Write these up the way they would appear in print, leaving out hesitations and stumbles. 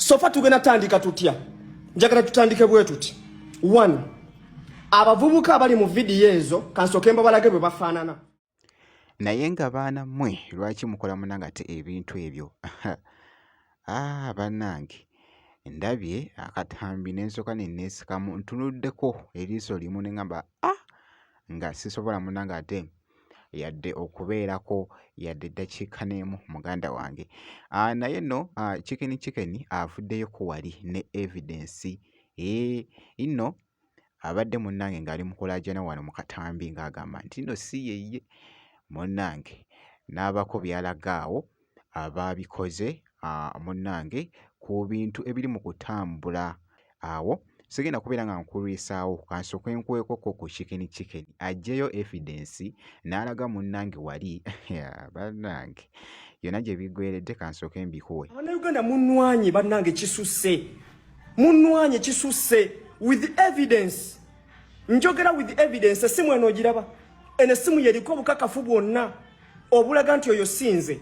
Sofa tugenda tandika tutya. Njagala tutandike bwe tuti. 1. Abavubuka abali mu video ezo kansoke mbabalage bwe bafaanana. Naye nga baana mmwe lwaki mukola munangate ebintu ebyo? Bannange ndabye akatambi n'ensooka ne neesikamu ntunuddeko eriiso limu ne ngamba nga sisobola munangate yadde okubeerako yadde eddakiika n'emu muganda wange. Naye nno Chicken avuddeyoko wali ne evidence nno abadde munnange ng'ali mukolajana wano mu katambi ng'agamba nti nno si yeye munnange n'abako byalagaawo abaabikoze munnange ku bintu ebiri mu kutambula awo. Sigenda kubeera nga nkulwisaawo kansooke nkwekoko ku Chicken ajjeyo evidence n'alaga munnange wali bannange yonna gye biggweredde kansooke mbikuwe. Abannayuganda munnwanye bannange kisusse. Munnwanye kisusse with evidence. Njogera with evidence essimu eno ogiraba. Eno essimu yeriko obukakafu bwonna obulaga nti oyo sinze.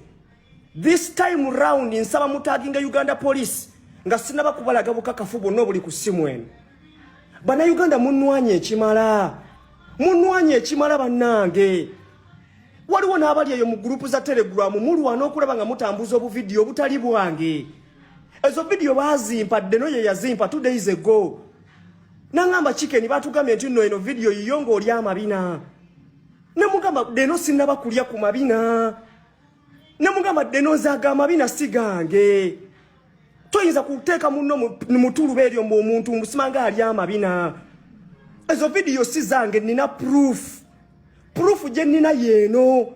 This time round nsaba mutaginga Uganda Police nga sinaba kubalaga bukakafu bwonna obuli ku ssimu eno. Bannayuganda munnwanye ekimala. Munnwanye ekimala bannange. Waliwo n'abali eyo mu gurupu za Telegram mulwana okulaba nga mutambuza obuvidiyo obutali bwange. Ezo video bazimpa Deno ye yazimpa 2 days ago. Nangamba Chicken batugambye nti nno eno video yiyo ng'oli amabina. Ne mugamba Deno sinaba kulya ku mabina. Ne mugamba Deno zaga amabina sigange. Toyinza kuteeka munno mu tuluba eryo omuntu musimanga ali amabina. Ezo video si zange nina proof. Proof je nina yeno.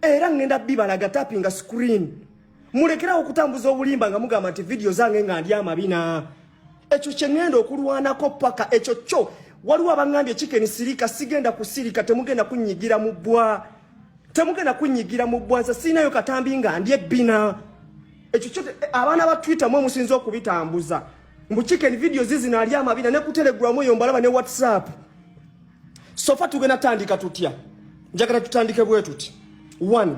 Era ngenda bibalaga tapping screen. Mulekera okutambuza obulimba nga mugamba nti video zange nga ndi amabina. Ekyo kye ngenda okulwanako paka ekyo kyo. Waliwo abangambye Chicken sirika sigenda kusirika temugenda kunyigira mu bbwa. Temugenda kunyigira mu bbwa nsa sinayo katambi nga ndi ebbina. Ekyo kyo abaana ba Twitter mwe musinza okubitambuza. Mbu Chicken video zizina ali amabina ne ku Telegram eyo mbalaba ne WhatsApp. Sofa tugenda tandika tutya. Njagala tutandike bwe tuti. 1.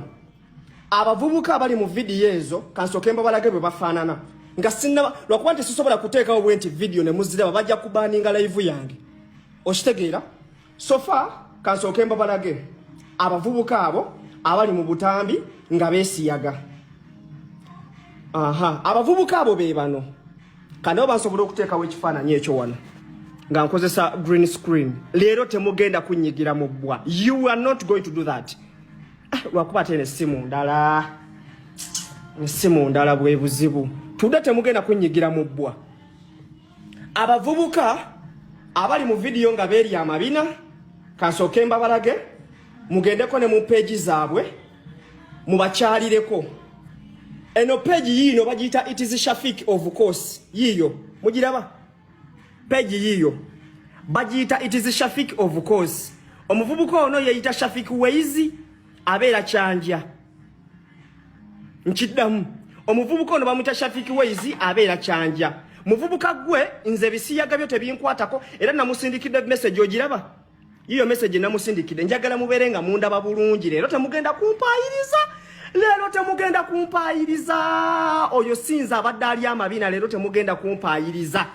Abavubuka abali mu video ezo kansoke mbabalage bwe bafaanana. Nga sinaba lwakuba nti sisobola kuteekawo bwenti video ne muziraba bajja kubaninga live yange. Okitegeera? Sofa kansoke mbabalage abavubuka abo abali mu butambi nga beesiyaga. Abavubuka abo be bano. Kano bansobola okuteekawo ekifaananyi ekyo wano nga nkozesa green screen. Leero temugenda kunyigira mu bbwa. You are not going to do that. Lwakuba tene essimu ndala. Essimu ndala bwe buzibu. Tudde temugenda kunyigira mu bbwa. Abavubuka abali mu video nga beeri amabina kansooke mbabalage mugendeko ne mu page zaabwe mubakyalireko. Eno page yiino bagiyita It is Shafik of course. Yiyo mugiraba? Page yiyo bagiyita It is Shafik of course. Omuvubuka ono yeyita Shafik Weizi abeera Kyanja. Nkiddamu omuvubuka ono bamuyita Shafik Weizi abeera Kyanja. Muvubuka gwe nze bisiyaga byo tebinkwatako era namusindikidde message ogiraba? Yiyo message namusindikidde njagala mubeere nga mundaba bulungi. Leero temugenda kumpaayiriza. Leero temugenda kumpaayiriza. Oyo sinza abadde ali amabina leero temugenda kumpaayiriza.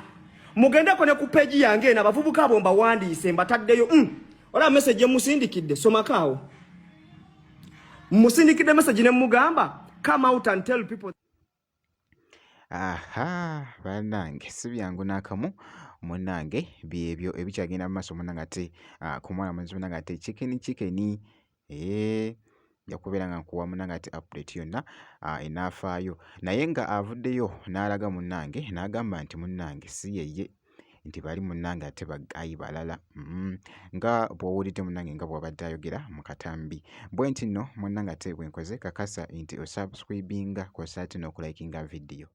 Mugendeko ne ku page yange na bavubuka abo mbawandiise mbataddeyo. Ola message musindikidde somakaawo. Musindikidde message ne mugamba come out and tell people. Bannange si byangu n'akamu munnange byebyo ebikyagenda mu maaso munnange ku mwana mwenzi munnange ate Chicken yakubeera nga nkuwa munnange ate update yonna enaafaayo. Naye nga avuddeyo n'alaga munnange n'agamba nti munnange si yeye nti bali munnange ate bagayi balala. Nga bw'owulidde munnange nga bw'abadde ayogera mu katambi. Bwe nti nno munnange ate bwe nkoze kakasa nti osubscribinga kw'ossa ate n'okulayikinga video.